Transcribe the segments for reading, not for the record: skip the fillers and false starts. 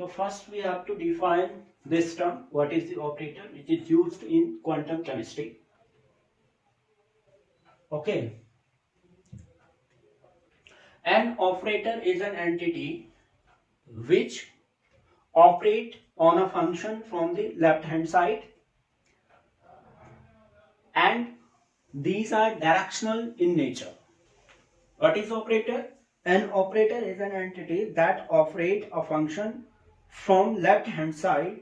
So first we have to define this term, what is the operator, which is used in quantum chemistry. Okay. An operator is an entity which operate on a function from the left hand side, and these are directional in nature. What is operator? An operator is an entity that operate a function from left hand side,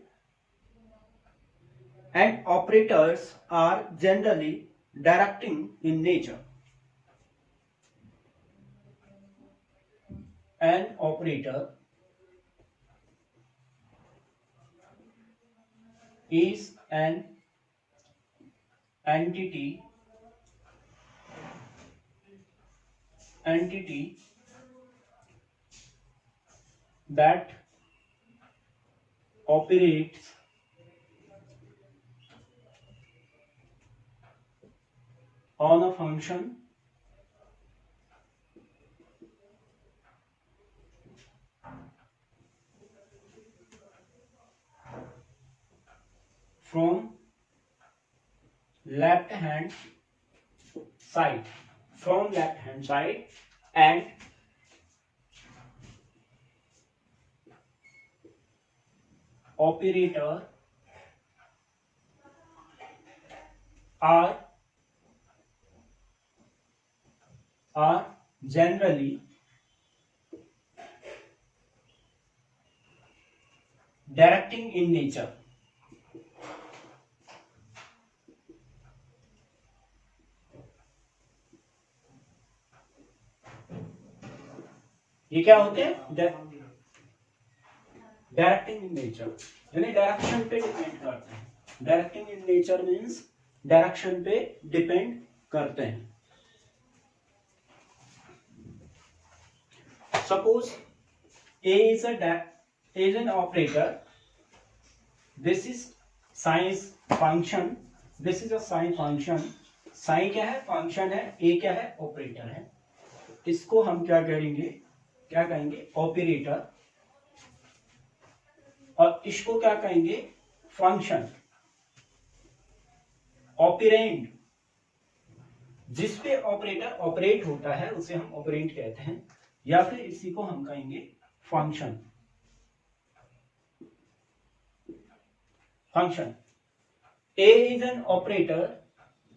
and operators are generally directing in nature. An operator is an entity that operates on a function from left hand side, and operator are generally directing in nature. ये क्या होते हैं? Directing in nature, यानी direction पे depend करते हैं. Directing in nature means direction पे depend करते हैं. Suppose A is an operator. This is psi function. This is a psi function. Psi क्या है? फंक्शन है. A क्या है? ऑपरेटर है. इसको हम क्या कहेंगे? ऑपरेटर. और इसको क्या कहेंगे? फंक्शन. ऑपरेंड. जिस पे ऑपरेटर ऑपरेट होता है उसे हम ऑपरेंड कहते हैं, या फिर इसी को हम कहेंगे function. A is an operator,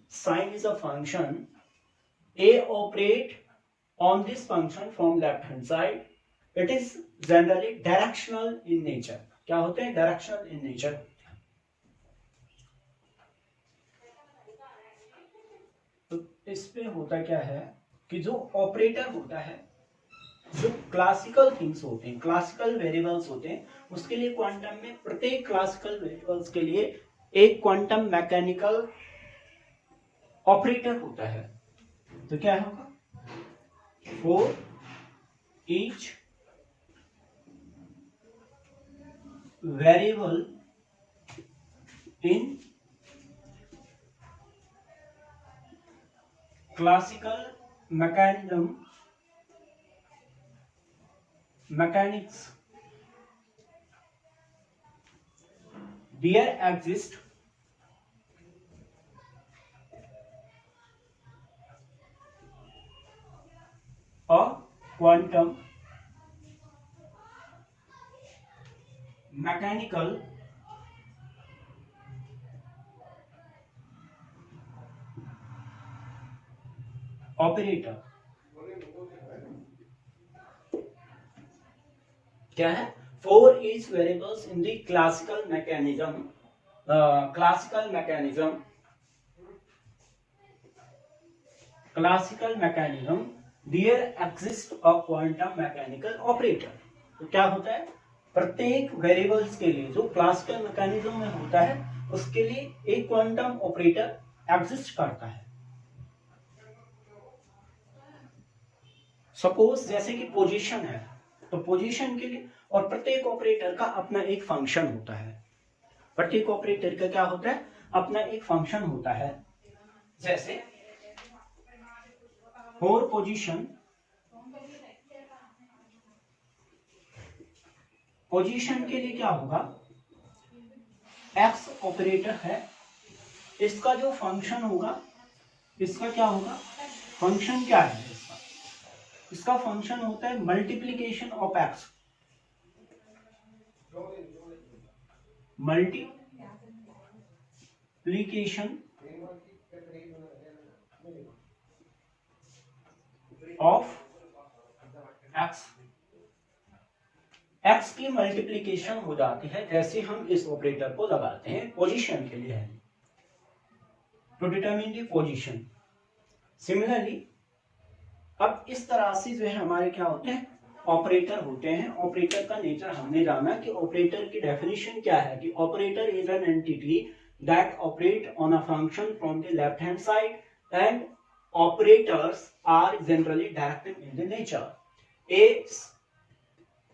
psi is a function. A operate on this function from left hand side. It is generally directional in nature. क्या होते हैं? Directional in nature. तो इस पे होता क्या है कि जो ऑपरेटर होता है, जो क्लासिकल थिंग्स होते हैं, क्लासिकल वेरिएबल्स होते हैं, उसके लिए क्वांटम में प्रत्येक क्लासिकल वेरिएबल्स के लिए एक क्वांटम मैकेनिकल ऑपरेटर होता है. तो क्या होगा? For each variable in classical mechanics there exists a quantum mechanical operator. क्या है? For each variables in the classical mechanism there exists a quantum mechanical operator. तो क्या होता है? प्रत्येक वेरिएबल्स के लिए जो क्लासिकल मैकेनिज्म में होता है उसके लिए एक क्वांटम ऑपरेटर एग्जिस्ट करता है. सपोज जैसे कि पोजीशन है, तो पोजीशन के लिए और प्रत्येक ऑपरेटर का अपना एक फंक्शन होता है. प्रत्येक ऑपरेटर का क्या होता है? अपना एक फंक्शन होता है. जैसे फॉर पोजीशन पोजीशन के लिए क्या होगा, एक्स ऑपरेटर है, इसका जो फंक्शन होगा, इसका क्या होगा, फंक्शन क्या है इसका, इसका फंक्शन होता है multiplication of x, multiplication of x. X की मल्टीप्लीकेशन हो जाती है जैसे हम इस ऑपरेटर को लगाते हैं, पोजीशन के लिए है, to determine the position. Similarly अब इस तरह से जो है हमारे क्या होते हैं, ऑपरेटर होते हैं। ऑपरेटर का नेचर हमने जाना कि ऑपरेटर की डेफिनेशन क्या है, कि operator is an entity that operate on a function from the left hand side and operators are generally directed in the nature.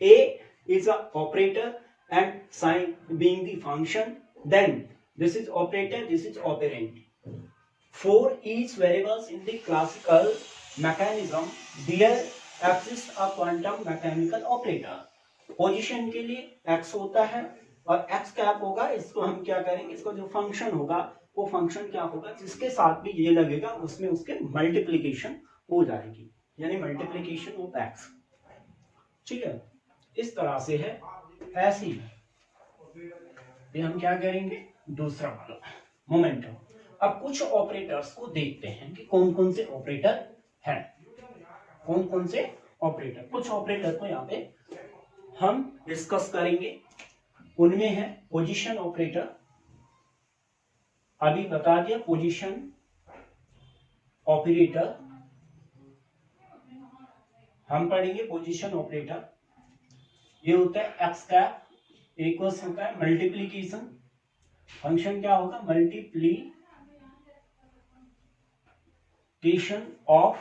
A is a operator and sign being the function, then this is operator, this is operand. For each variables in the classical mechanism there exists a quantum mechanical operator. Position के लिए x होता है और x cap होगा, इसको हम क्या करेंगे, इसको जो फंक्शन होगा वो फंक्शन क्या होगा, जिसके साथ भी ये लगेगा उसमें उसके मल्टीप्लीकेशन हो जाएगी, यानी मल्टीप्लीकेशन ऑफ x। ठीक है, इस तरह से है। ऐसे ही ये हम क्या करेंगे, दूसरा वाला मोमेंटम। अब कुछ ऑपरेटर्स को देखते हैं कि कौन कौन से ऑपरेटर हैं, कौन कौन से ऑपरेटर, कुछ ऑपरेटर को यहाँ पे हम डिस्कस करेंगे। उनमें है पोजीशन ऑपरेटर, अभी बता दिया पोजीशन ऑपरेटर, हम पढ़ेंगे पोजीशन ऑपरेटर। ये होता है एक्स कैप, इक्वल्स होता है मल्टीप्लीकेशन, फंक्शन क्या होगा, मल्टीप्लीकेशन ऑफ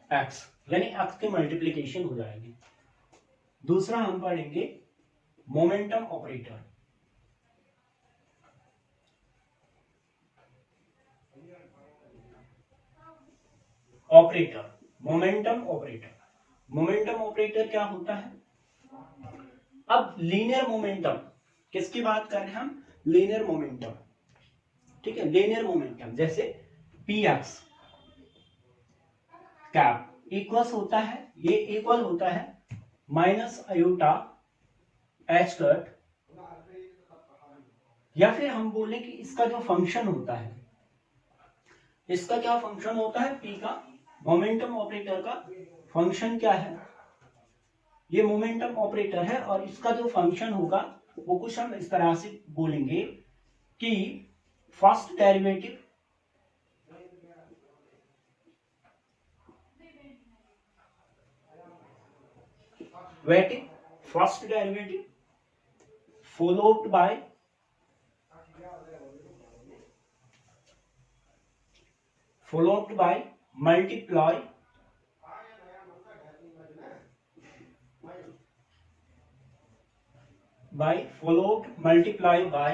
एक्स, यानी एक्स की मल्टीप्लीकेशन हो जाएगी। दूसरा हम पढ़ेंगे momentum operator. Operator momentum operator, momentum operator क्या होता है, अब लीनियर मोमेंटम, किसकी बात कर रहे हैं हम, लीनियर मोमेंटम। ठीक है, लीनियर मोमेंटम जैसे पी एक्स कैप इक्वल्स होता है, ये इक्वल होता है माइनस अयोटा एच कट, या फिर हम बोले कि इसका जो फंक्शन होता है, इसका क्या फंक्शन होता है, पी का, मोमेंटम ऑपरेटर का फंक्शन क्या है, ये मोमेंटम ऑपरेटर है और इसका जो फंक्शन होगा वो कुछ हम इस तरह से बोलेंगे कि first derivative waiting, first derivative followed by multiply by followed multiply by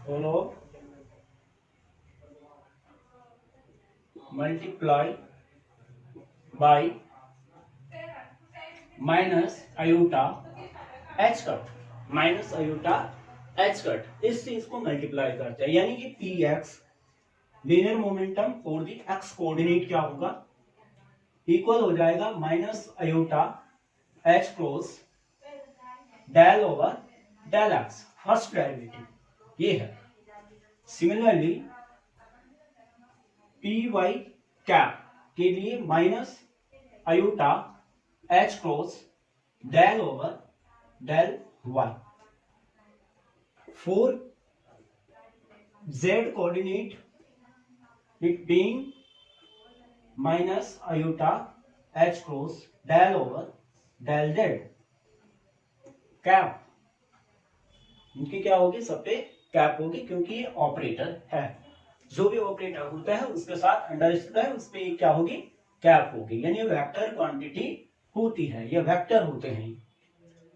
followed multiply by minus iota h cut, minus iota h cut, इस चीज को मल्टीप्लाई करते हैं, यानी कि p x linear momentum for the x coordinate क्या होगा, equal हो जाएगा minus iota H cross del over del x, first derivative ये है। सिमिलरली पी वाई कैप के लिए minus iota H cross del over del y, for z coordinate it being minus iota H cross del over del Z cap, इनकी क्या होगी, सब पे cap होगी क्योंकि ये ऑपरेटर है, जो भी ऑपरेटर होता है उसके साथ अंडरस्टूड है उस पे क्या होगी, कैप होगी, यानी वेक्टर क्वांटिटी होती है, ये वेक्टर होते हैं।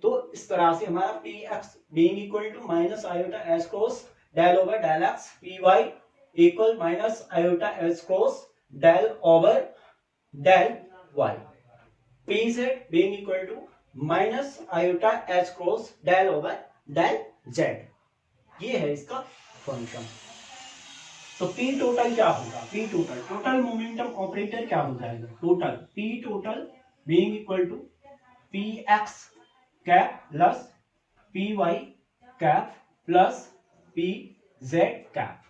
तो इस तरह से हमारा p x being equal to minus iota H cross del over del x, p y equal minus iota H cross del over del y, p z being equal to minus iota H cross del over del z, ये है इसका function. तो p total क्या होगा, p total, total momentum operator क्या हो जाएगा, total p total being equal to p x cap plus p Y cap plus p Z cap,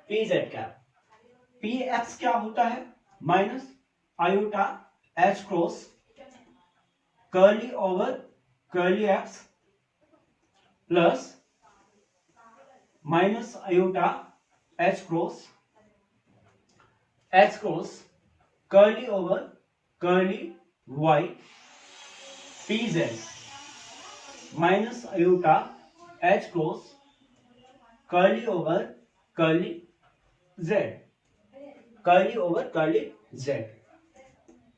P Z cap. P x क्या होता है, minus iota H cross curly over curly x plus minus iota H cross curly over curly y p z minus iota H cross curly over curly z, curly over curly z.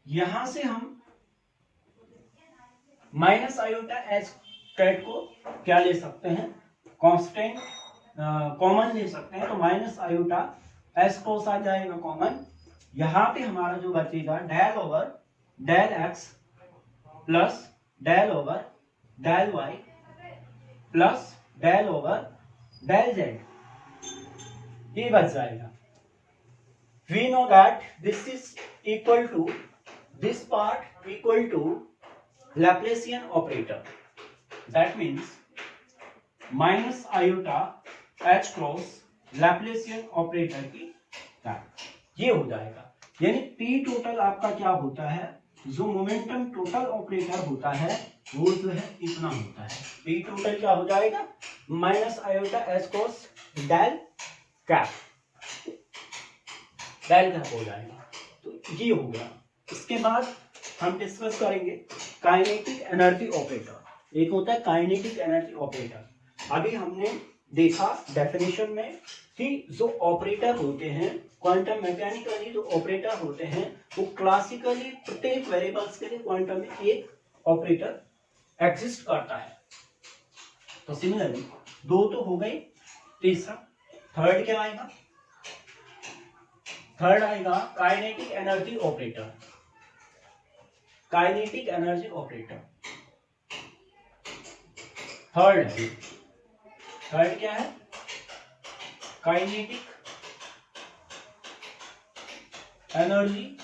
यहां से हम minus iota H cat को क्या ले सकते हैं, constant common ले सकते हैं, तो माइनस आयोटा एच क्रॉस आ जाएगा कॉमन। यहां पे हमारा जो बचेगा del over del x plus del over del y plus del over del z, ये बच जाएगा। We know that this is equal to, this part equal to Laplacian operator. That means minus iota h cross Laplacian operator की that, ये हो जाएगा। यानी P total आपका क्या होता है, जो मोमेंटम टोटल ऑपरेटर होता है वो जो है इतना होता है। P टोटल क्या हो जाएगा, minus iota H cross del cap, del cap हो जाएगा। तो ये हो गया। इसके बाद हम डिस्कस करेंगे काइनेटिक एनर्जी ऑपरेटर। एक होता है काइनेटिक एनर्जी ऑपरेटर। अभी हमने देखा डेफिनेशन में कि जो ऑपरेटर होते हैं क्वांटम मैकेनिकली, जो ऑपरेटर होते हैं वो क्लासिकली प्रत्येक वेरिएबल्स के लिए क्वांटम में एक ऑपरेटर एग्जिस्ट करता है। तो सिमिलरली दो तो हो गई, तीसरा थर्ड क्या आएगा, थर्ड आएगा kinetic energy operator. Kinetic energy operator third है। थर्ड क्या है, काइनेटिक एनर्जी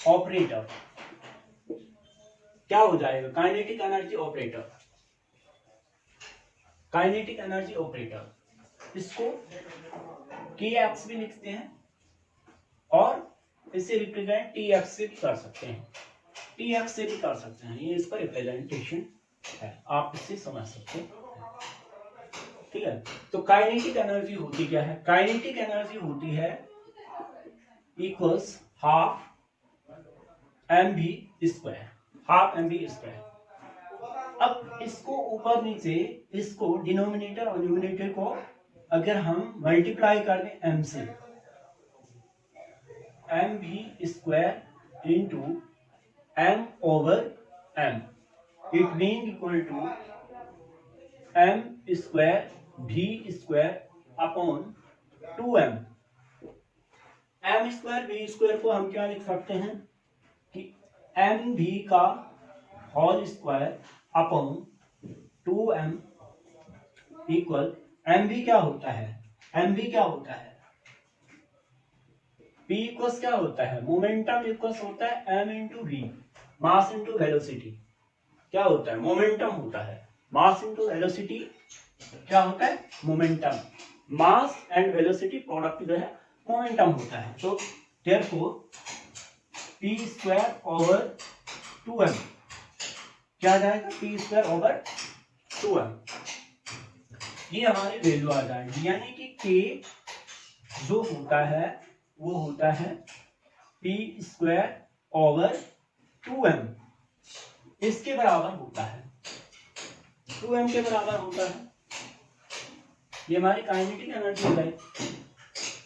ऑपरेटर क्या हो जाएगा, kinetic energy operator, kinetic energy operator. इसको के एक्स भी लिखते हैं और इसे रिप्रेजेंट टी एक्स से भी कर सकते हैं, टी एक्स से भी कर सकते हैं, ये इसका रिप्रेजेंटेशन है, आप इससे समझ सकते हैं। ठीक है, तो काइनेटिक एनर्जी होती क्या है, काइनेटिक एनर्जी होती है equals half m B square, half m B square. अब इसको ऊपर नीचे, इसको डिनोमिनेटर और न्यूमिनेटर को अगर हम मल्टीप्लाई कर दें एम से, M B square into M over M, it mean equal to M square भी square upon 2m। M square भी स्क्वायर को हम क्या लिख सकते हैं कि एम भी का whole square upon 2m equal, m v क्या होता है, एम भी क्या होता है, p इक्वल्स क्या होता है, मोमेंटम इक्वल्स होता है m into v, mass into velocity. क्या होता है, मोमेंटम होता है, मास इंटू वेलोसिटी क्या होता है, momentum. Mass and velocity product जो है मोमेंटम होता है। तो therefore p square over 2m क्या जाएगा, p स्क्वायर ओवर 2m, ये हमारी वैल्यू आ जाएगी। यानी कि k जो होता है वो होता है p स्क्वायर ओवर 2m, इसके बराबर होता है, 2m के बराबर होता है। ये हमारी काइनेटिक एनर्जी हो गई।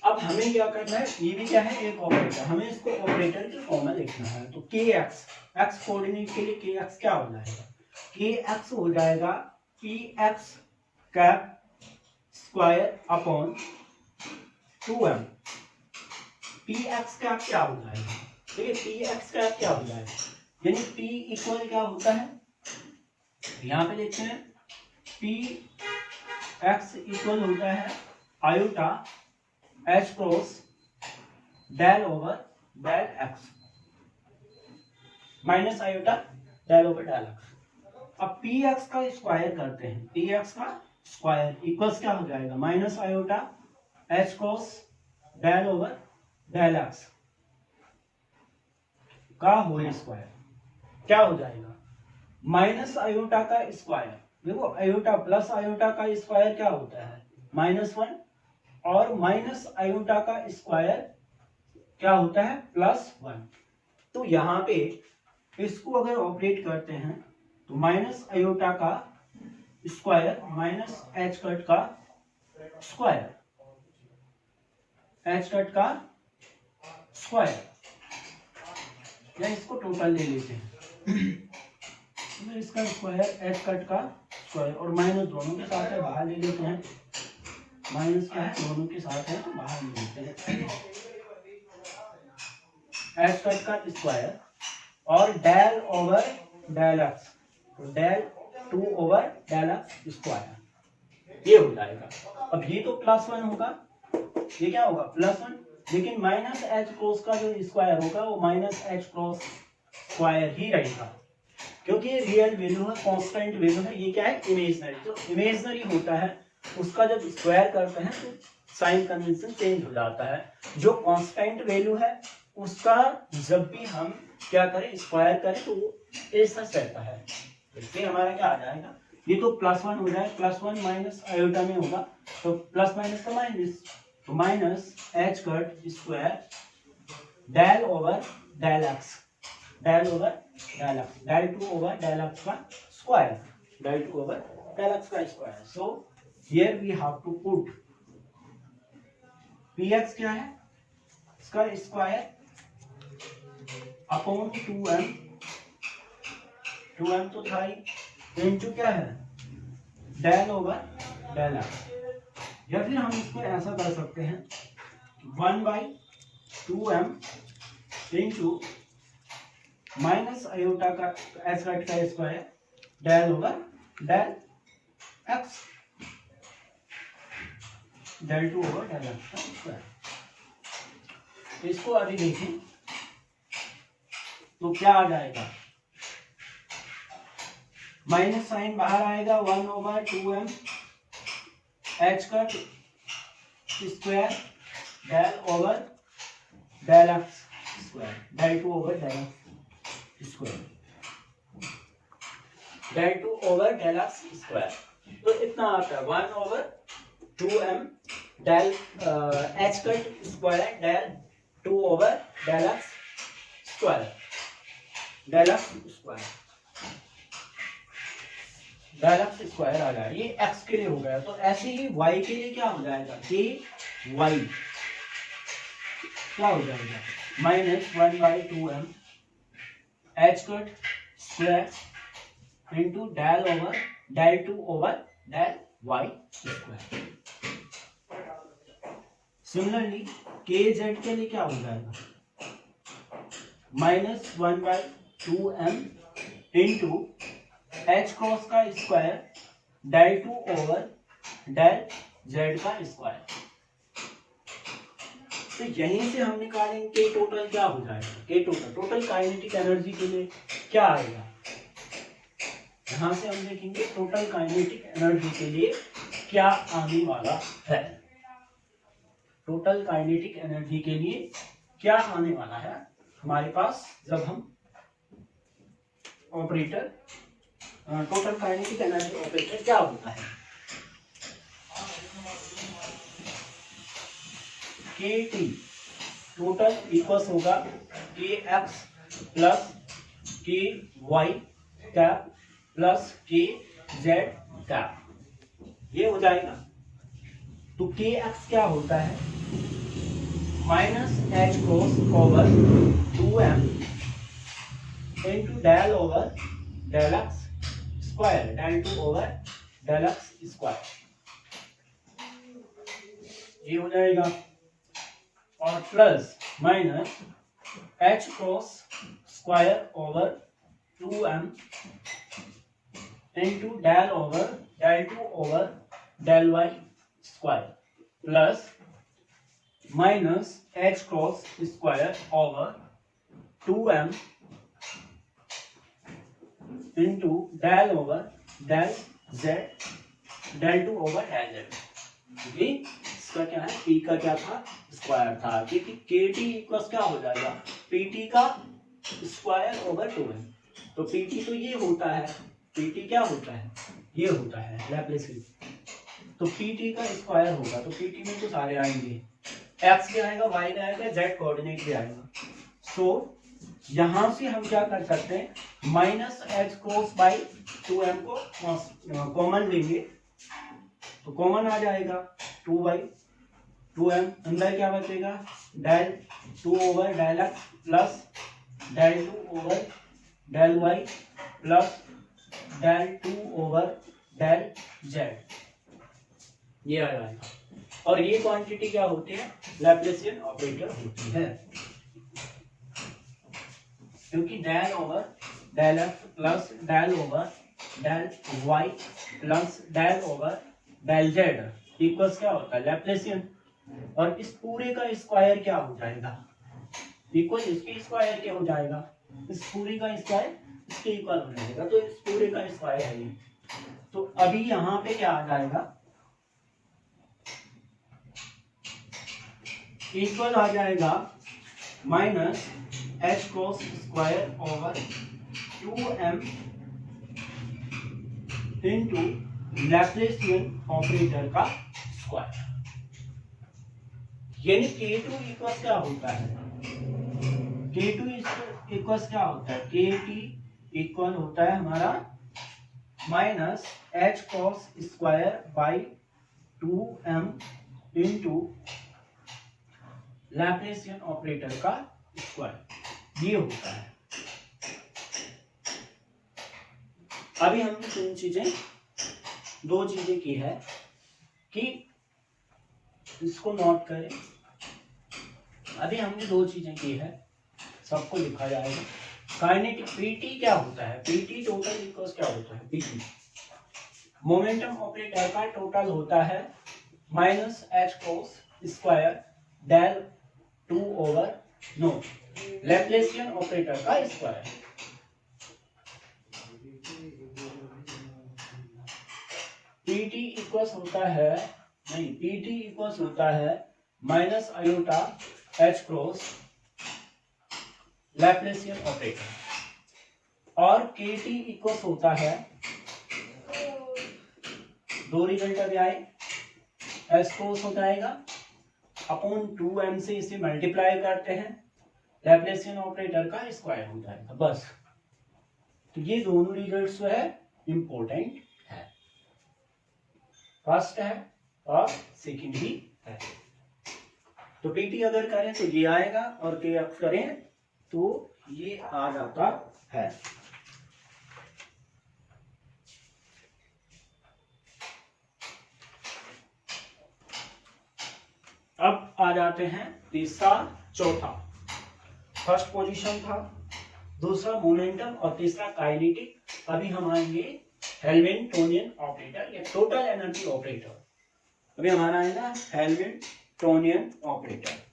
अब हमें क्या करना है, ये भी क्या है एक ऑपरेटर, हमें इसको ऑपरेटर के फॉर्म में लिखना है। तो के एक्स, एक्स कोऑर्डिनेट के लिए के एक्स क्या हो जाएगा, के एक्स हो जाएगा p x cap square upon 2m। P x cap क्या हो जाएगा, देखिए पी एक्स का क्या हो जाएगा, यानी पी इक्वल क्या होता है, यहाँ पे लिखते हैं पी एक्स इक्वल होता है iota H cross del over del x minus iota del over del x. अब पी एक्स का स्क्वायर करते हैं, पी एक्स का स्क्वायर इक्वल्स क्या हो जाएगा, minus iota H cross del over del x का होल स्क्वायर क्या हो जाएगा, माइनस आयोटा का स्क्वायर, देखो आयोटा प्लस आयोटा का स्क्वायर क्या होता है -1 और माइनस आयोटा का स्क्वायर क्या होता है +1। तो यहाँ पे इसको अगर ऑपरेट करते हैं तो माइनस आयोटा का स्क्वायर माइनस एच कट का स्क्वायर, एच कट का स्क्वायर, या इसको टोटल ले लेते हैं इसका स्क्वायर एच कट का स्क्वायर और माइनस दोनों के साथ है बाहर ले लेते हैं, माइनस क्या है दोनों के साथ है तो बाहर ले लेते हैं एच कट का स्क्वायर और डेल ओवर डेल एक्स, तो del 2 over del x square ये हो जाएगा। अब ये तो +1 होगा, ये क्या होगा +1, लेकिन माइनस एच क्रॉस का जो स्क्वायर होगा वो माइनस एच क्रॉस स्क्वायर ही रहेगा, क्योंकि ये रियल वैल्यू है, कांस्टेंट वैल्यू है, ये क्या है इमेजिनरी, जो इमेजिनरी होता है उसका जब स्क्वायर करते हैं तो साइन कन्वेंशन चेंज हो जाता है, जो कांस्टेंट वैल्यू है उसका जब भी हम क्या करें स्क्वायर करें तो वो ऐसा रहता है। तो इसलिए हमारा क्या आ जाएगा, ये तो +1 हो जाए, +1 माइनस आयोटा में होगा तो प्लस माइनस का माइनस, तो minus H cut square del over del x, del over del x, del 2 over del x का square, del 2 over del x का square. So here we have to put P x क्या है, इसका square upon 2m, 2m तो था ही into क्या है del over del x, या फिर हम इसको ऐसा कर सकते हैं 1/2m इनटू माइनस आयोटा का एच कट का square del over del x, del 2 over del x का स्क्वायर। इसको अभी देखें तो क्या आ जाएगा, माइनस साइन बाहर आएगा 1/2m H cut square del over del x square, del 2 over del x square, del 2 over del x square, तो इतना आता है 1/2m del H cut square del 2 over del x square, del x square, del x square आ जाएगा, ये x के लिए हो गया। तो ऐसे ही वाई के लिए क्या हो जाएगा, के वाई क्या हो जाएगा -1/2m H cut square into del over del 2 over del y square. Similarly के जेड के लिए क्या हो जाएगा -1/2m इंटू एच क्रॉस का square del 2 over del z का स्क्वायर। तो यहीं से हम निकालेंगे के टोटल क्या हो जाएगा, k total, total kinetic energy के लिए क्या आएगा, यहां से हम देखेंगे टोटल काइनेटिक एनर्जी के लिए क्या आने वाला है, टोटल काइनेटिक एनर्जी के लिए क्या आने वाला है हमारे पास जब हम operator total kinetic energy operator क्या होता है, के टी टोटल इक्वल्स होगा के एक्स प्लस के वाई कैप प्लस के जेड कैप, ये हो जाएगा। तो के एक्स क्या होता है -h cross over 2m into del over del x square, del 2 over del x square, ये हो जाएगा, और plus minus H cross square over 2m into del over del two over del y square plus minus H cross square over 2m into del over del z del two over del z. इसका क्या है, P का क्या था, square था, क्योंकि के T equal क्या हो जाएगा, पी टी का स्क्वायर ओवर 2m। तो पी टी तो ये होता है, पी टी क्या होता है, ये होता है लैप्लेसियन। तो पी टी का स्क्वायर होगा, तो पी टी में तो सारे आएंगे, एक्स भी आएगा, वाई भी आएगा, जेड कोऑर्डिनेट भी आएगा। सो यहां से हम क्या कर सकते हैं, minus H cross by 2m को कॉमन लेंगे, तो कॉमन आ जाएगा 2/2m, अंदर क्या बचेगा, del 2 over del x plus del 2 over del y plus del 2 over del z, ये आ जाएगा। और ये क्वांटिटी क्या होती है, लैप्लेसियन ऑपरेटर होती है, क्योंकि del over del x plus del over del y plus del over del z equals क्या होता है, लैप्लेसियन। और इस पूरे का स्क्वायर क्या हो जाएगा, इक्वल इसके स्क्वायर क्या हो जाएगा, इस पूरे का स्क्वायर इसके इक्वल हो जाएगा, तो इस पूरे का स्क्वायर है ये। तो अभी यहाँ पे क्या आ जाएगा, इक्वल आ जाएगा minus H cross square over 2m into Laplacian operator का स्क्वायर, यानी K2 इक्वल क्या होता है, K2 इक्वल क्या होता है, KT इक्वल होता है हमारा minus H cross square by 2m into Laplacian operator का स्क्वायर, ये होता है। अभी हमने दो चीजें की है कि इसको नोट करें। अभी हमने दो चीजें की है, सबको लिखा जाएगा। काइनेटिक पीटी क्या होता है, पीटी टोटल इक्वल्स क्या होता है, पीटी मोमेंटम ऑपरेटर का टोटल होता है minus H cross square del 2 over no Laplacian operator का स्क्वायर। पीटी इक्वल्स होता है, नहीं, पीटी इक्वल्स होता है minus iota H cross Laplacian operator, और केटी इक्वल्स होता है, दो रिजल्ट अभी आए, एच क्रॉस हो जाएगा अपॉन 2m से इसे मल्टीप्लाई करते हैं, लैप्लेसियन ऑपरेटर का स्क्वायर हो जाएगा, बस। तो ये दोनों रिजल्ट्स जो है इंपॉर्टेंट है, फर्स्ट है और सेकंड भी है। तो पीटी अगर करें तो ये आएगा, और के करें तो ये आ जाता है। अब आ जाते हैं तीसरा चौथा, फर्स्ट पोजीशन था, दूसरा मोमेंटम और तीसरा काइनेटिक। अभी हम आएंगे हैमिल्टोनियन ऑपरेटर या टोटल एनर्जी ऑपरेटर। अभी हमारा आएगा हैमिल्टोनियन ऑपरेटर।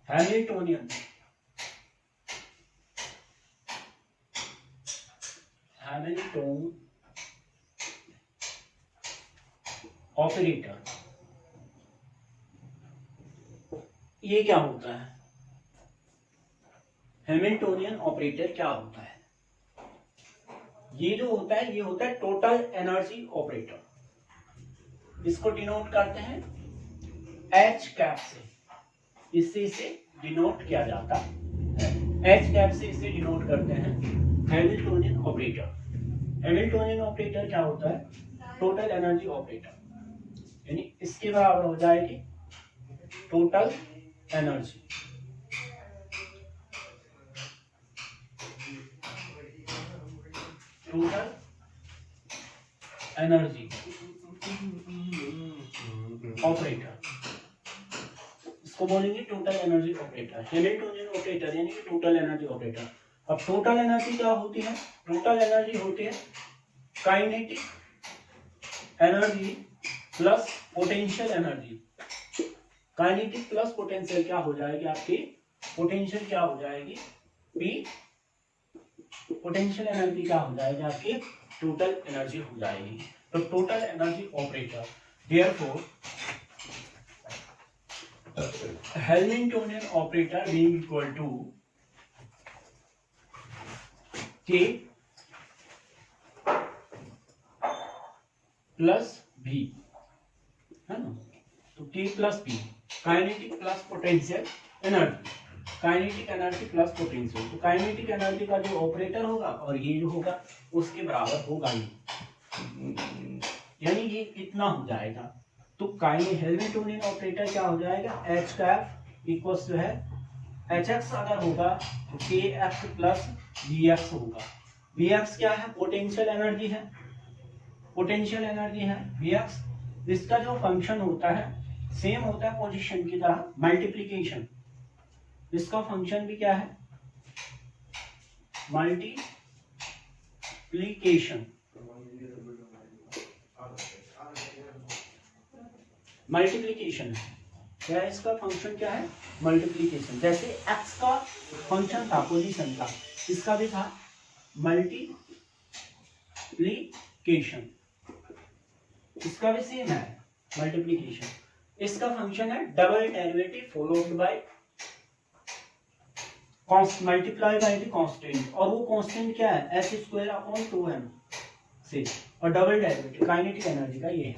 हैमिल्टोनियन ऑपरेटर, ये क्या होता है, हैमिल्टोनियन ऑपरेटर क्या होता है, ये जो होता है ये होता है टोटल एनर्जी ऑपरेटर। इसको डिनोट करते हैं एच कैप से, इससे इसे डिनोट किया जाता है, एच कैप से इसे डिनोट करते हैं हैमिल्टोनियन ऑपरेटर। हैमिल्टोनियन ऑपरेटर क्या होता है, टोटल एनर्जी ऑपरेटर, यानी इसके बराबर हो जाएगी total energy. Total energy operator, इसको बोलेंगे total energy operator, Hamiltonian operator यानी कि टोटल एनर्जी ऑपरेटर। अब टोटल एनर्जी क्या होती है? टोटल एनर्जी होती है kinetic energy plus potential energy. Kinetic plus potential क्या हो जाएगी आपकी? पोटेंशियल क्या हो जाएगी? पी। पोटेंशियल एनर्जी क्या हो जाएगी आपकी? टोटल एनर्जी हो जाएगी। तो total energy operator, therefore Hamiltonian operator being equal to k plus v, है ना? तो k plus v, kinetic plus potential energy, kinetic energy plus potential. तो काइनेटिक एनर्जी का जो ऑपरेटर होगा और ये जो होगा उसके बराबर होगा ही, यानी ये इतना हो जाएगा। तो हैमिल्टोनियन ऑपरेटर क्या हो जाएगा? एच कैप इक्वल्स जो है एच एक्स अगर होगा तो के एक्स प्लस बी एक्स होगा। बी एक्स क्या है? पोटेंशियल एनर्जी है, पोटेंशियल एनर्जी है बी एक्स। इसका जो फंक्शन होता है सेम होता है पोजीशन की तरह, मल्टीप्लीकेशन। इसका फंक्शन भी क्या है? मल्टीप्लीकेशन। मल्टीप्लीकेशन है क्या? इसका फंक्शन क्या है? मल्टीप्लीकेशन। जैसे एक्स का फंक्शन था पोजीशन का, इसका भी था मल्टीप्लीकेशन, इसका भी सेम है मल्टीप्लीकेशन। इसका फंक्शन है double derivative followed by multiply by the constant, और वो कांस्टेंट क्या है? एच स्क्वायर अपॉन 2m से, और डबल डेरिवेटिव काइनेटिक एनर्जी का ये है।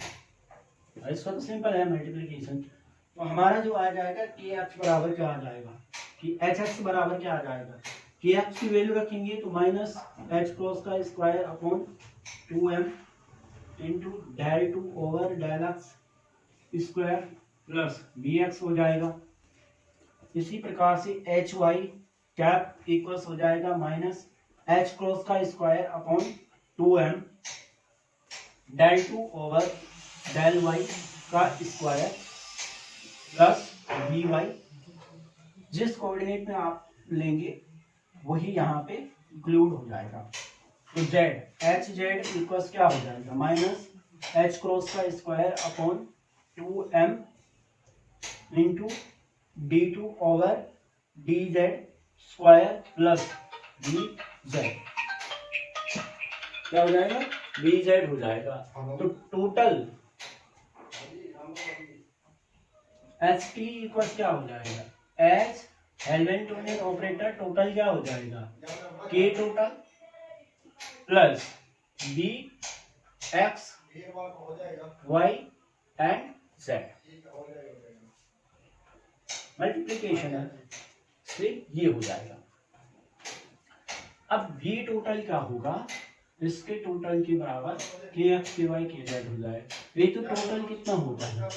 इसका तो सिंपल है मल्टीप्लीकेशन। तो हमारा जो आ जाएगा के एक्स बराबर क्या आ जाएगा? कि एच एक्स बराबर क्या आ जाएगा? के एक्स की वैल्यू रखेंगे तो माइनस एच क्रॉस का square upon 2m into del 2 over del x square plus v x हो जाएगा। इसी प्रकार से एच वाई कैप इक्वल्स हो जाएगा माइनस एच क्रॉस का square upon 2m del 2 over del y का स्क्वायर प्लस बी वाई। जिस कोऑर्डिनेट में आप लेंगे वही यहाँ पे इंक्लूड हो जाएगा। तो जेड एच जेड इक्वल्स क्या हो जाएगा? माइनस एच क्रॉस का square upon 2m into d2 over dz square plus bz। क्या हो जाएगा? bz हो जाएगा। तो टोटल एच टी इक्वल्स क्या हो जाएगा? एच हैमिल्टोनियन ऑपरेटर टोटल क्या हो जाएगा? K total plus v x y and z. Multiplication है से ये हो जाएगा। अब v टोटल क्या होगा? इसके टोटल के बराबर के एक्स के वाई के जेड हो जाएगा। ये तो टोटल कितना होता है?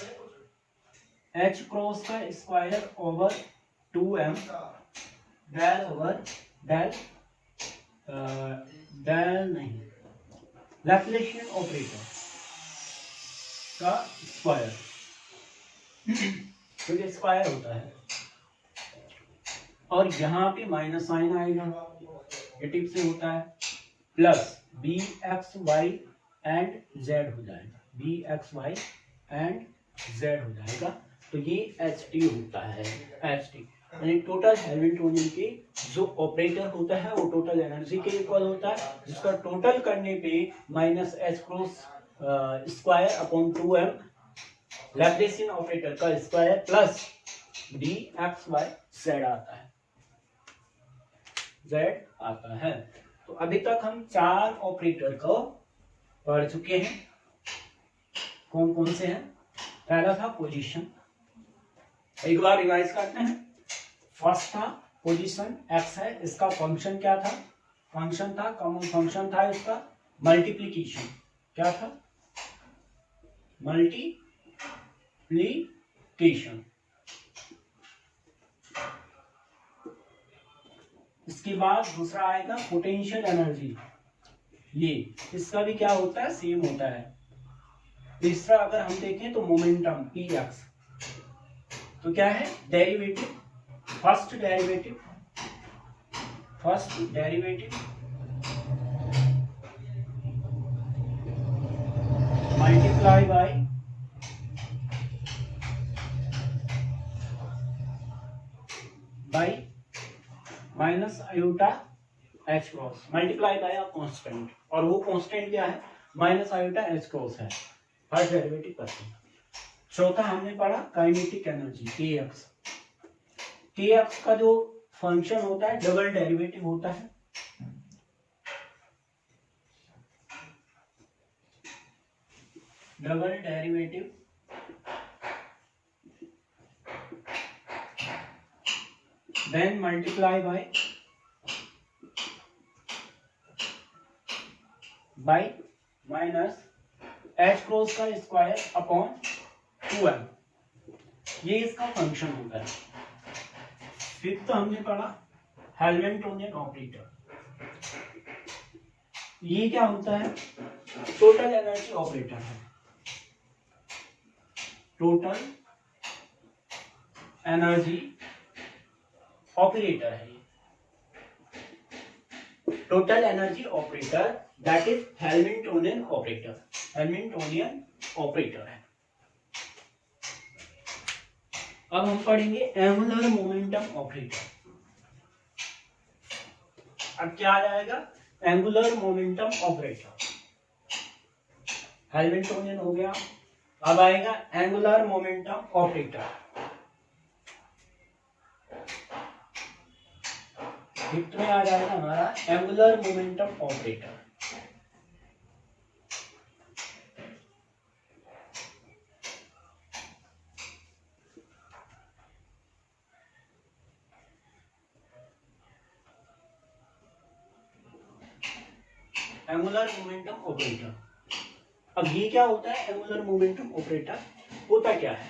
एच क्रॉस का square over 2m del over del del नहीं लैप्लासियन ऑपरेटर का स्क्वायर, तो ये स्क्वायर होता है और यहाँ पे माइनस साइन आएगा, नेगेटिव से होता है, plus v x y and z हो जाएगा, v x y and z हो जाएगा। तो ये एच टी होता है, एच टी यानी टोटल हैमिल्टोनियन के जो ऑपरेटर होता है वो टोटल एनर्जी के इक्वल होता है, जिसका टोटल करने पे minus H cross square upon 2m Laplacian operator का square plus D X Y Z आता है, जेड आता है। तो अभी तक हम 4 ऑपरेटर को पढ़ चुके हैं। कौन कौन से हैं? पहला था पोजीशन, एक बार रिवाइज करते हैं। फर्स्ट था पोजीशन एक्स है, इसका फंक्शन क्या था? फंक्शन था, कॉमन फंक्शन था इसका मल्टीप्लीकेशन। क्या था? मल्टीप्लीकेशन। इसके बाद दूसरा आएगा पोटेंशियल एनर्जी। ये इसका भी क्या होता है? सेम होता है, तीसरा अगर हम देखें तो मोमेंटम पी एक्स, तो क्या है derivative, first derivative multiply by minus iota H cross, multiply by a constant, और वो कांस्टेंट क्या है माइनस आयोटा एच क्रॉस है, फर्स्ट डेरिवेटिव करते हैं। चौथा हमने पढ़ा काइनेटिक एनर्जी के एक्स का जो फंक्शन होता है डबल डेरिवेटिव होता है, double derivative then multiply by minus H cross का स्क्वायर अपॉन 2m, ये इसका फंक्शन होता है। फिफ्थ हमने पढ़ा हैमिल्टोनियन ऑपरेटर, ये क्या होता है टोटल एनर्जी ऑपरेटर है, टोटल एनर्जी ऑपरेटर है, total energy operator that is Hamiltonian operator, Hamiltonian operator है। अब हम पढ़ेंगे एंगुलर मोमेंटम ऑपरेटर। अब क्या आ जाएगा एंगुलर मोमेंटम ऑपरेटर, हैमिल्टोनियन हो गया, अब आएगा एंगुलर मोमेंटम ऑपरेटर। फिफ्थ में आ जाएगा हमारा angular momentum operator. Angular momentum operator, अब ये क्या होता है एंगुलर मोमेंटम ऑपरेटर होता क्या है,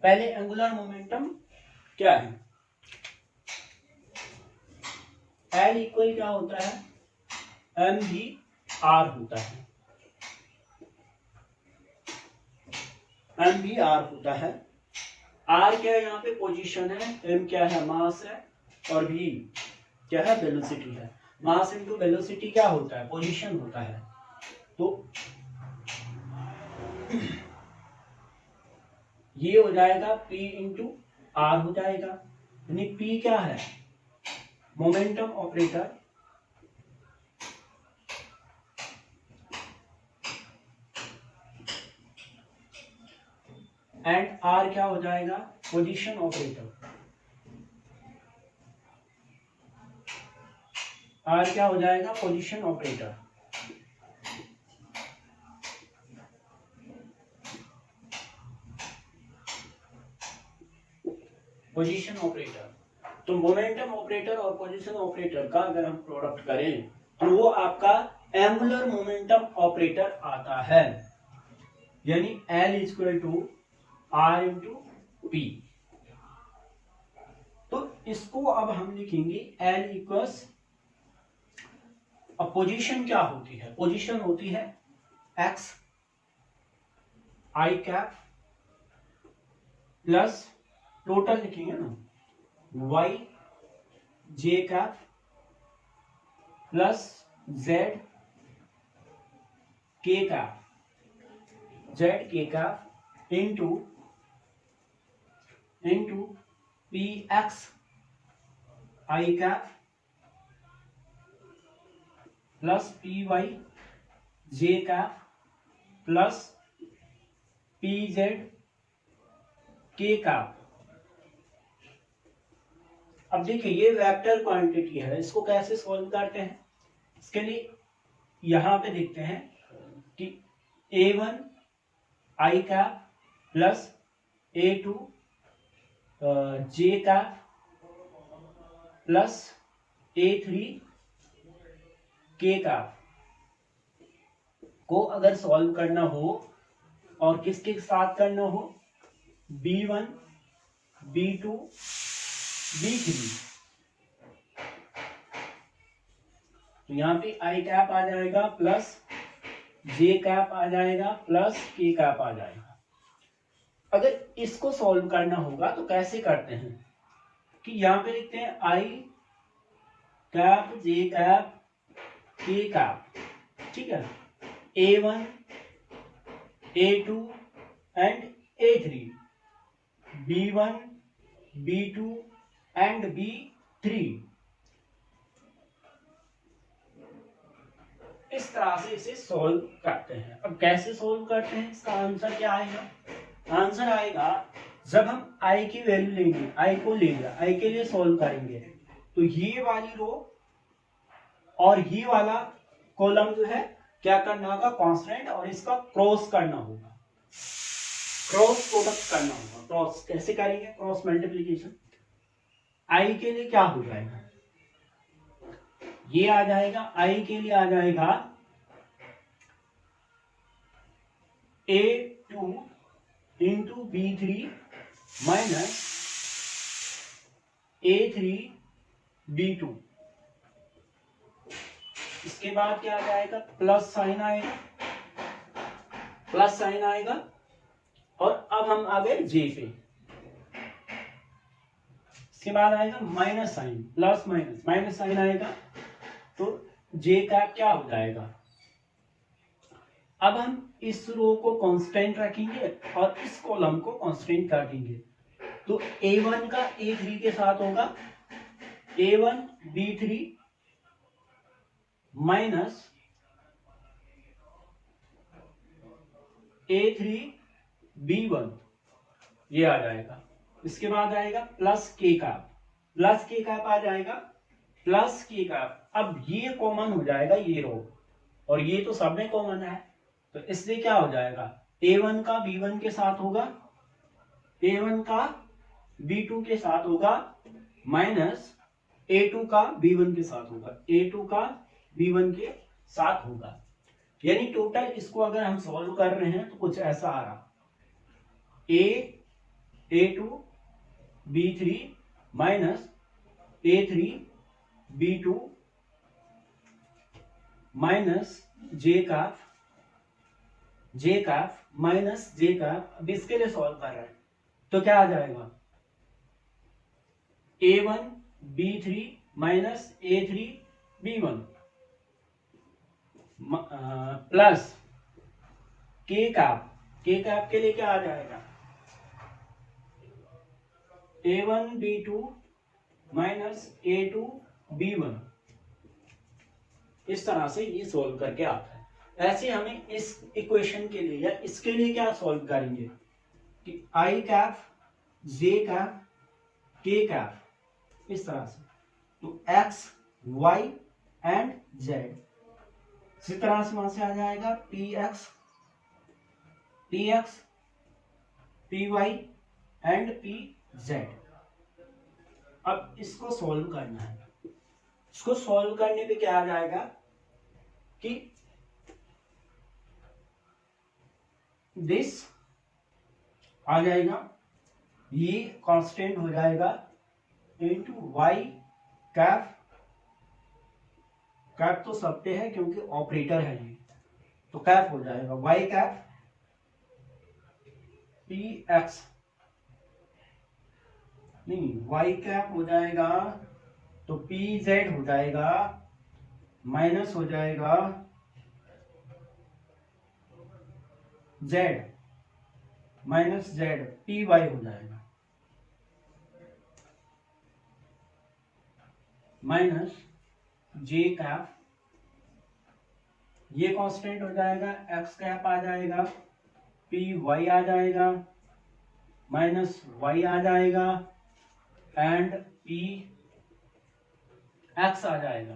पहले एंगुलर मोमेंटम क्या है, एल इक्वल क्या होता है एम भी आर होता है, एम भी आर होता है, आर क्या है यहाँ पे पोजीशन है, एम क्या है मास है, और भी क्या है वेलोसिटी है, मास इनटू वेलोसिटी क्या होता है पोजीशन होता है, तो ये हो जाएगा P इंटू आर हो जाएगा, यानी P क्या है मोमेंटम ऑपरेटर एंड R क्या हो जाएगा पोजीशन ऑपरेटर, R क्या हो जाएगा पोजीशन ऑपरेटर। पोजीशन ऑपरेटर, तो मोमेंटम ऑपरेटर और पोजीशन ऑपरेटर का अगर हम प्रोडक्ट करें तो वो आपका एंगुलर मोमेंटम ऑपरेटर आता है, यानी L equal to r into p. तो इसको अब हम लिखेंगे L इक्वल्स, अब पोजीशन क्या होती है, पोजीशन होती है x आई कैप प्लस टोटल लिखेंगे ना y जे कैप प्लस z के कैप, z के कैप इंटू पी एक्स आई कैप प्लस पी वाई जे कैप प्लस पी जेड के कैप। अब देखिए ये वेक्टर क्वांटिटी है, इसको कैसे सॉल्व करते हैं, इसके लिए यहां पे देखते हैं कि A1 आई कैप प्लस A2 जे कैप प्लस A3 के कैप को अगर सॉल्व करना हो और किसके साथ करना हो B1 B2 B3, तो यहाँ पे आई कैप आ जाएगा प्लस जे कैप आ जाएगा प्लस के कैप आ जाएगा। अगर इसको सॉल्व करना होगा तो कैसे करते हैं कि यहाँ पे लिखते हैं आई कैप जे कैप के कैप, ठीक है, A1 A2 and A3, B1 B2 and B3। इस तरह से इसे सॉल्व करते हैं। अब कैसे सॉल्व करते हैं, इसका आंसर क्या आएगा? आंसर आएगा जब हम आई की वैल्यू लेंगे, आई को ले लिया, आई के लिए सॉल्व करेंगे तो ये वाली रो और ये वाला कॉलम जो है क्या करना होगा, कांस्टेंट, और इसका क्रॉस करना होगा, क्रॉस प्रोडक्ट करना होगा। क्रॉस कैसे करेंगे? Cross multiplication. आई के लिए क्या हो जाएगा, ये आ जाएगा, आई के लिए आ जाएगा A2 into B3 minus A3 B2। इसके बाद क्या आ जाएगा, प्लस साइन आएगा, प्लस साइन आएगा, और अब हम आ गए जे पे। इसके बाद आएगा minus sign, plus minus minus sign आएगा, तो जे कैप क्या हो जाएगा। अब हम इस रो को कांस्टेंट रखेंगे और इस कॉलम को कांस्टेंट रखेंगे, तो A1 का A3 के साथ होगा A1 B3 minus A3 B1, ये आ जाएगा। इसके बाद आएगा प्लस के कैप, प्लस के कैप आ जाएगा, प्लस के कैप। अब ये कॉमन हो जाएगा, ये रो और ये तो सब में कॉमन है, तो इसलिए क्या हो जाएगा, A1 का B1 के साथ होगा, A1 का B2 के साथ होगा, माइनस A2 का B1 के साथ होगा, A2 का B1 के साथ होगा। यानी टोटल इसको अगर हम सॉल्व कर रहे हैं तो कुछ ऐसा आ रहा, A2 B3 minus A3 B2 minus जे कैप माइनस जे कैप। अब इसके लिए सॉल्व कर रहे हैं तो क्या आ जाएगा, A1 B3 minus A3 B1 plus के कैप के लिए क्या आ जाएगा, A1 B2 minus A2 B1। इस तरह से ये सॉल्व करके आता है। ऐसे हमें इस इक्वेशन के लिए या इसके लिए क्या सॉल्व करेंगे कि आई कैप जे कैप के कैप, इस तरह से, तो एक्स वाई एंड जेड। इसी तरह से वहां से आ जाएगा p x p y and P z. अब इसको सॉल्व करना है। इसको सॉल्व करने पे क्या आ जाएगा कि दिस आ जाएगा, ये कांस्टेंट हो जाएगा इनटू वाई कैप, कैप तो सब पे है क्योंकि ऑपरेटर है ये, तो कैप हो जाएगा वाई कैप पी एक्स, नहीं वाई कैप हो जाएगा तो पी जेड हो जाएगा, माइनस हो जाएगा z minus z, p y हो जाएगा, माइनस जे कैप, ये कांस्टेंट हो जाएगा, एक्स कैप आ जाएगा, पी वाई आ जाएगा, माइनस वाई आ जाएगा एंड पी एक्स आ जाएगा,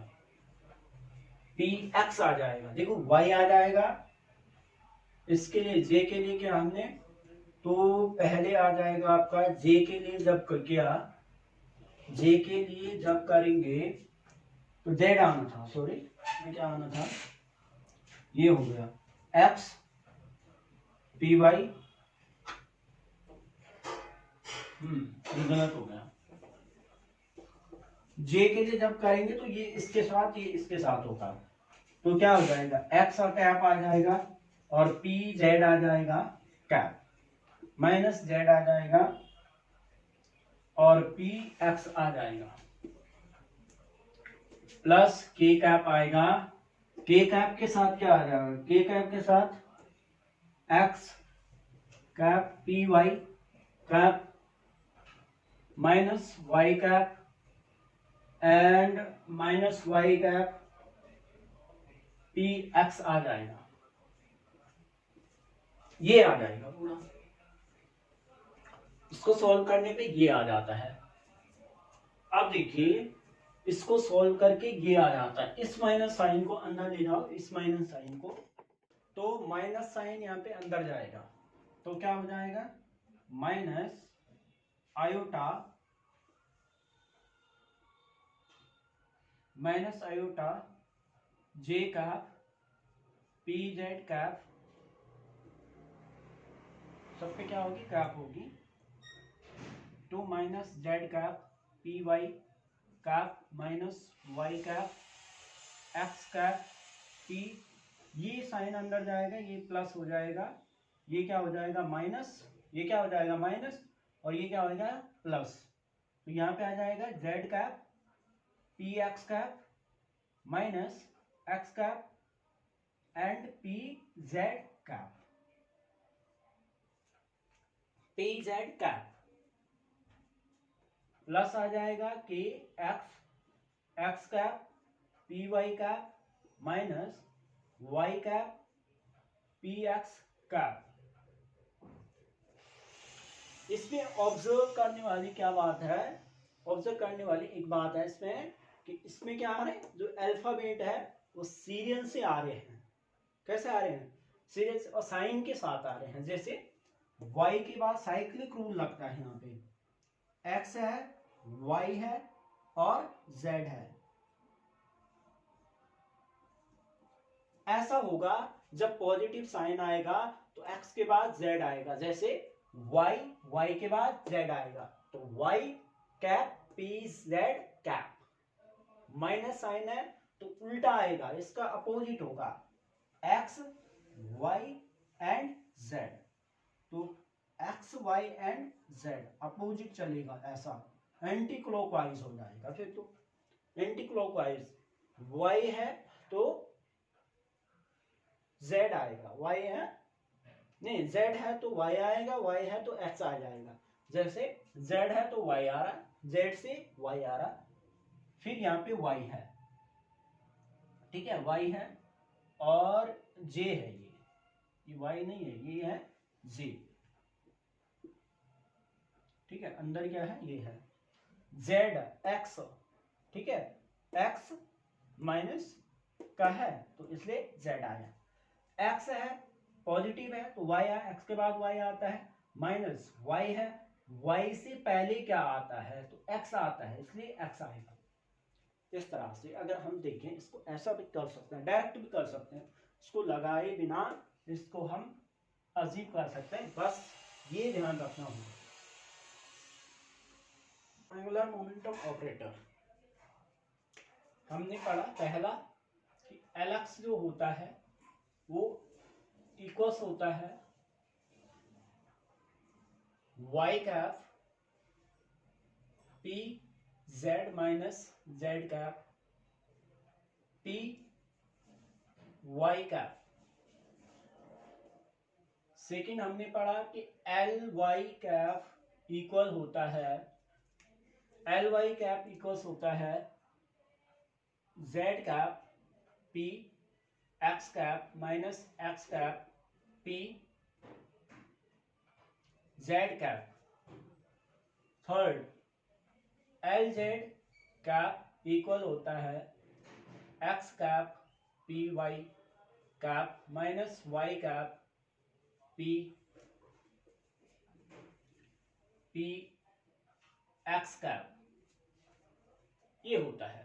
पी एक्स आ जाएगा। देखो वाई आ जाएगा, इसके लिए जे के लिए क्या हमने, तो पहले आ जाएगा आपका जे के लिए जब किया, जे के लिए जब करेंगे तो जेड आना था, सॉरी क्या आना था, ये हो गया एक्स पी वाई, ये गलत हो गया। जे के लिए जब करेंगे तो ये इसके साथ, ये इसके साथ होगा, तो क्या हो जाएगा, एक्स और कैप आ जाएगा और पी जेड आ जाएगा कैप, माइनस जेड आ जाएगा और पी एक्स आ जाएगा, प्लस के कैप आएगा। के कैप के साथ क्या आ जाएगा, के कैप के साथ X cap P Y cap minus Y cap and minus Y cap P X आ जाएगा, ये आ जाएगा पूरा। इसको सॉल्व करने पे ये आ जाता है। अब देखिए इसको सॉल्व करके ये आ जाता है, इस माइनस साइन को अंदर ले जाओ, इस माइनस साइन को, तो माइनस साइन यहाँ पे अंदर जाएगा तो क्या हो जाएगा, minus iota j cap P Z cap, सब पे क्या होगी, कैप होगी, to minus Z cap P Y cap minus Y cap x cap p, ये साइन अंदर जाएगा, ये प्लस हो जाएगा, ये क्या हो जाएगा माइनस, ये क्या हो जाएगा माइनस, और ये क्या हो जाएगा प्लस। तो यहाँ पे आ जाएगा Z cap P x cap minus x cap and P Z cap, P Z cap, plus आ जाएगा K X cap P Y cap minus Y cap P x cap. इसमें ऑब्जर्व करने वाली क्या बात है, ऑब्जर्व करने वाली एक बात है इसमें कि इसमें क्या आ रहे हैं, जो अल्फाबेट है वो सीरियल से आ रहे हैं। कैसे आ रहे हैं, सीरियल से, और साइन के साथ आ रहे हैं। जैसे y के बाद साइक्लिक रूल लगता है, यहाँ पे x है, y है और z है। ऐसा होगा जब पॉजिटिव साइन आएगा तो x के बाद z आएगा, जैसे y के बाद z आएगा तो y cap p z cap. Minus sign है तो उल्टा आएगा, इसका अपोजिट होगा x y एंड z, तो x y and z opposite चलेगा, ऐसा एंटी क्लॉकवाइज हो जाएगा। फिर तो एंटी क्लॉकवाइज y है तो z आएगा, y है नहीं, z है तो y आएगा, y है तो x आ जाएगा। जैसे z है तो y आ रहा, z से y आ रहा, फिर यहाँ पे y है, ठीक है, y है और j है, ये y नहीं है, ये है j, ठीक है। अंदर क्या है, ये है z x, ठीक है, x माइनस का है तो इसलिए z आया। x है पॉजिटिव है तो y आया, x के बाद y आता है, माइनस y है, y से पहले क्या आता है तो x आता है, इसलिए x आएगा। इस तरह से अगर हम देखें, इसको ऐसा भी कर सकते हैं, डायरेक्ट भी कर सकते हैं, इसको लगाए बिना इसको हम अजीब कर सकते हैं, बस ये ध्यान रखना होगा। एंगुलर मोमेंटम ऑपरेटर हमने पढ़ा पहला कि Lx जो होता है वो इक्वल्स होता है y cap p z minus z cap p y cap. Second हमने पढ़ा कि Ly कैप इक्वल होता है, Ly कैप इक्वल्स होता है z cap p x cap minus x cap p z cap. Third Lz cap equal होता है x cap P Y cap minus y cap P x cap, ये होता है।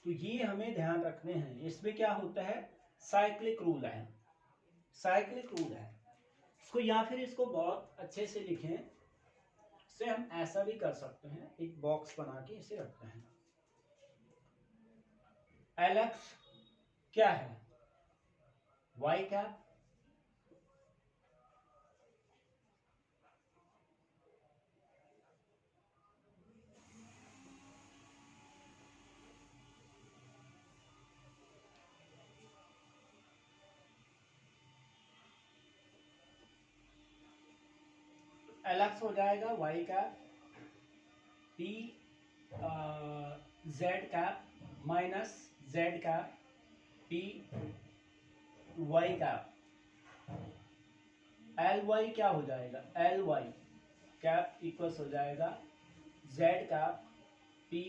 तो ये हमें ध्यान रखने हैं। इसमें क्या होता है, साइक्लिक रूल है, साइक्लिक रूल है। इसको या फिर इसको बहुत अच्छे से लिखें, इसे हम ऐसा भी कर सकते हैं, एक बॉक्स बना के इसे रखते हैं। Lx क्या है, वाई कैप एलएक्स हो जाएगा y cap P Z cap minus Z cap P Y cap. L y क्या हो जाएगा, एल वाई कैप इक्वल्स हो जाएगा Z cap P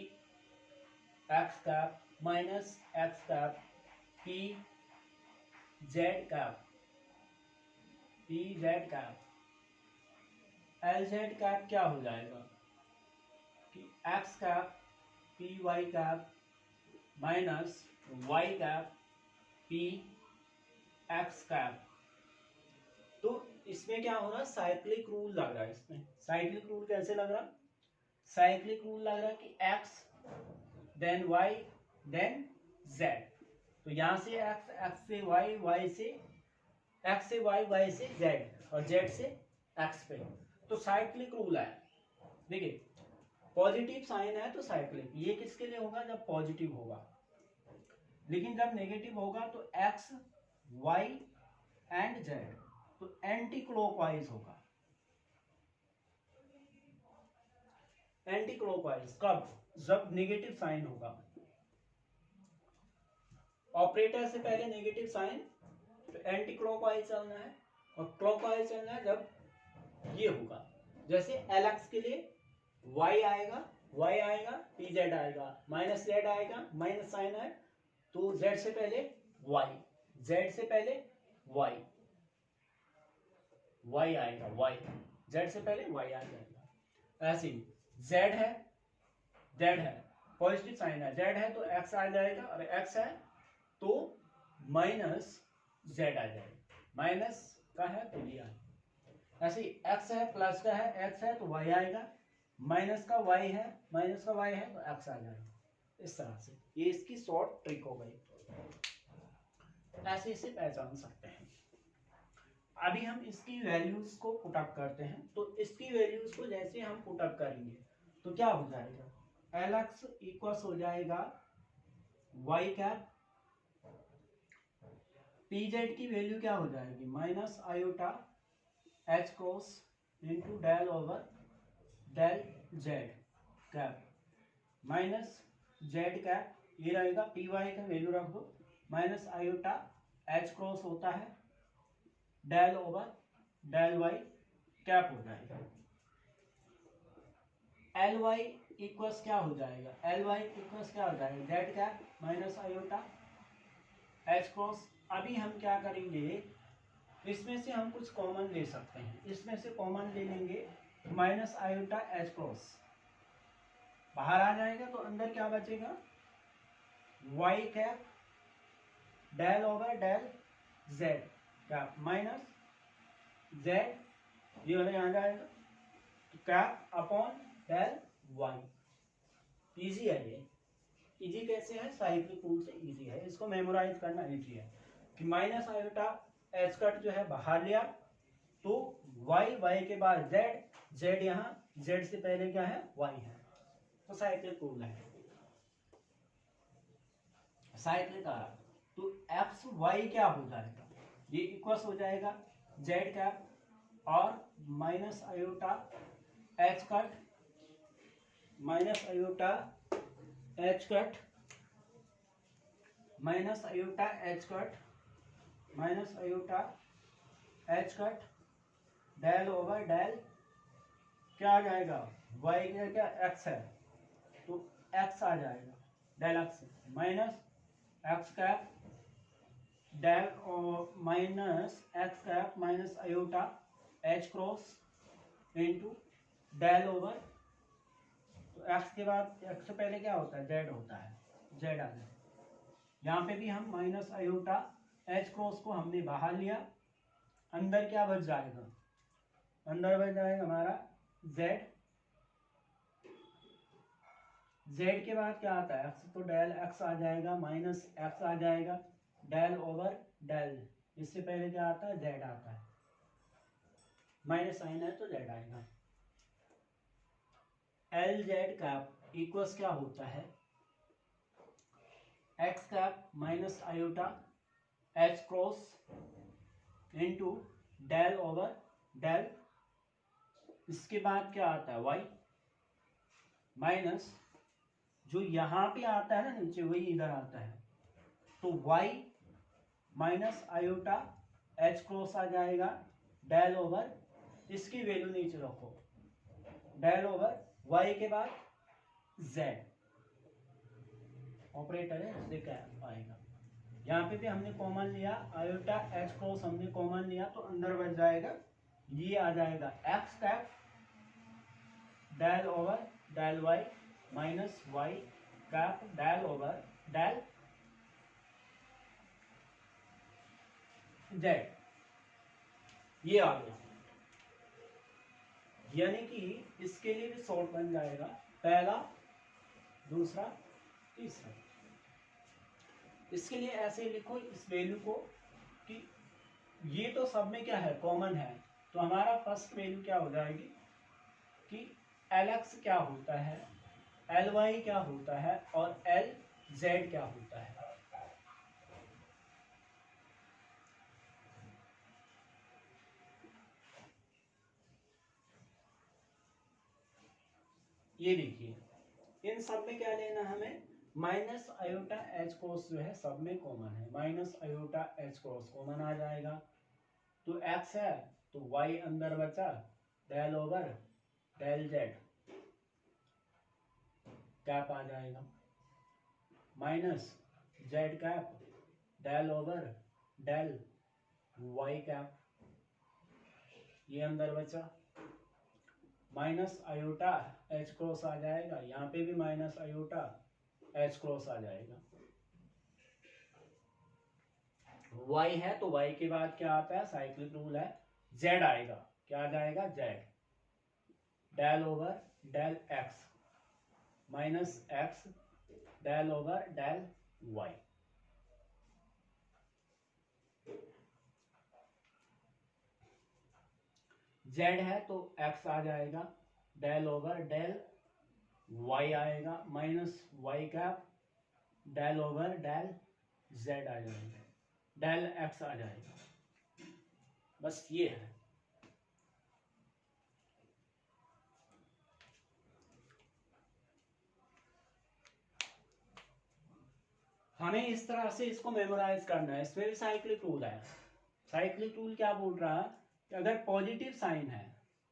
x cap minus x cap P Z cap P Z cap. L z cap क्या हो जाएगा कि x cap P Y cap minus Y cap P x cap. तो इसमें क्या हो रहा है, साइक्लिक रूल लग रहा है। इसमें साइक्लिक रूल कैसे लग रहा, साइक्लिक रूल लग रहा है कि X then Y then Z. तो यहां से एक्स, एक्स से वाई, वाई से एक्स से वाई, वाई से जेड और जेड से एक्स पे। तो साइक्लिक रूल है। देखिए पॉजिटिव साइन है तो साइक्लिक, ये किसके लिए होगा, जब पॉजिटिव होगा। लेकिन जब नेगेटिव होगा तो एक्स वाई एंड जेड तो एंटी क्लॉकवाइज होगा। एंटी क्लॉकवाइज कब, जब नेगेटिव साइन होगा। ऑपरेटर से पहले नेगेटिव साइन, तो एंटी क्लॉकवाइज चलना है, और क्लॉकवाइज चलना है जब ये होगा। जैसे एलएक्स के लिए y आएगा, y आएगा pz आएगा, माइनस z आएगा, माइनस साइन है तो z से पहले y, z से पहले y, y आएगा, y z से पहले y आ जाएगा। ऐसे ही z है, z है पॉजिटिव साइन है, z है तो x आ जाएगा, और x है तो माइनस z आ जाएगा, माइनस का है तो ये आएगा। ऐसे ही x है प्लस का है, x है तो y आएगा, माइनस का y है, माइनस का y है तो x आ जाएगा। इस तरह से ये इसकी शॉर्ट ट्रिक हो गई, ऐसे इसे पहचान सकते हैं। अभी हम इसकी वैल्यूज को पुटअप करते हैं। तो इसकी वैल्यूज को जैसे हम पुटअप करेंगे तो क्या हो जाएगा, Lx इक्वल्स हो जाएगा y कैप, pz की वैल्यू क्या हो जाएगी, minus iota h cross into del over del Z cap minus Z cap, ये रहेगा पी वाई का वैल्यू रख दो, माइनस आयोटा एच क्रॉस होता है del over del Y cap हो जाएगा। एल वाई इक्वल्स क्या हो जाएगा, एल वाई इक्वल्स क्या हो जाएगा, Z cap minus iota H cross. अभी हम क्या करेंगे, इसमें से हम कुछ कॉमन ले सकते हैं, इसमें से कॉमन ले लेंगे, माइनस आयोटा एच क्रॉस बाहर आ जाएगा तो अंदर क्या बचेगा, y cap del over del Z cap minus z, ये वाला यहाँ जाएगा तो cap upon del y. Easy है ये, इजी कैसे है, साइक्लिक रूल से इजी है, इसको मेमोराइज करना इजी है कि माइनस आयोटा एच कट जो है बाहर लिया तो वाई, वाई के बाद जेड, जेड यहाँ, जेड से पहले क्या है, वाई है, तो साइक्लिक रूल है, साइक्लिक आ रहा। तो एक्स वाई क्या हो जाएगा, ये इक्वल्स हो जाएगा जेड कैप और minus iota h cut, minus iota h cut, minus iota h cut, minus iota h cut del over del क्या आ जाएगा, वाई क्या एक्स है तो एक्स आ जाएगा, del x minus x cap del और minus x cap minus iota H cross into del over, तो एक्स के बाद एक्स से पहले क्या होता है, जेड होता है, जेड आ जाए। यहाँ पे भी हम माइनस आयोटा एच क्रॉस को हमने बाहर लिया, अंदर क्या बच जाएगा, अंदर बच जाएगा हमारा जेड, जेड के बाद क्या आता है एक्स, तो डेल एक्स आ जाएगा, माइनस एक्स आ जाएगा, डेल ओवर डेल, इससे पहले क्या आता है, जेड आता है, माइनस साइन है तो जेड आएगा। एल जेड कैप इक्वल्स क्या होता है, x cap minus iota H cross into del over del, इसके बाद क्या आता है वाई, माइनस जो यहां पे आता है ना नीचे वही इधर आता है, तो Y minus iota H cross आ जाएगा डेल ओवर, इसकी वैल्यू नीचे रखो, डेल ओवर वाई के बाद जेड ऑपरेटर है, इसलिए क्या आएगा। यहाँ पे भी हमने कॉमन लिया, आयोटा एच क्रॉस हमने कॉमन लिया तो अंदर बच जाएगा, ये आ जाएगा x cap del over del y minus Y cap del over del z, ये आ गया। यानी कि इसके लिए भी शॉर्ट बन जाएगा, पहला दूसरा तीसरा। इसके लिए ऐसे लिखो इस वैल्यू को कि ये तो सब में क्या है, कॉमन है, तो हमारा फर्स्ट वैल्यू क्या हो जाएगी कि एल एक्स क्या होता है, एल वाई क्या होता है और एल जेड क्या होता है। ये देखिए इन सब में क्या लेना हमें, माइनस आयोटा एच क्रॉस जो है सब में कॉमन है, minus iota H cross common आ जाएगा, तो एक्स है तो वाई अंदर बचा del over del Z cap आ जाएगा, minus Z cap del over del Y cap, ये अंदर बचा, माइनस आयोटा एच क्रॉस आ जाएगा, यहाँ पे भी माइनस आयोटा एच क्रॉस आ जाएगा, y है तो y के बाद क्या आता है, साइक्लिक रूल है, z आएगा, क्या आ जाएगा z del over del x minus x del over del y, z है तो x आ जाएगा डेल ओवर डेल y आएगा minus y cap del over del z आ जाएगा, डेल x आ जाएगा, बस ये है। हमें इस तरह से इसको मेमोराइज करना है, इसमें भी साइक्लिक रूल है। साइक्लिक रूल क्या बोल रहा है कि अगर पॉजिटिव साइन है,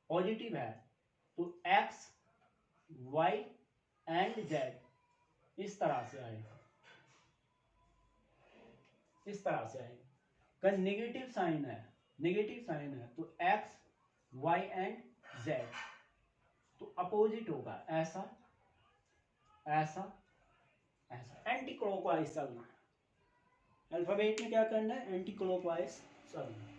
पॉजिटिव है तो एक्स वाई एंड जेड इस तरह से आएगा, इस तरह से आएगा। अगर नेगेटिव साइन है, नेगेटिव साइन है तो एक्स वाई एंड जेड, तो अपोजिट होगा, ऐसा ऐसा ऐसा, एंटी क्लॉकवाइज चलना है। अल्फाबेट में क्या करना है, एंटी क्लॉकवाइज चलना है।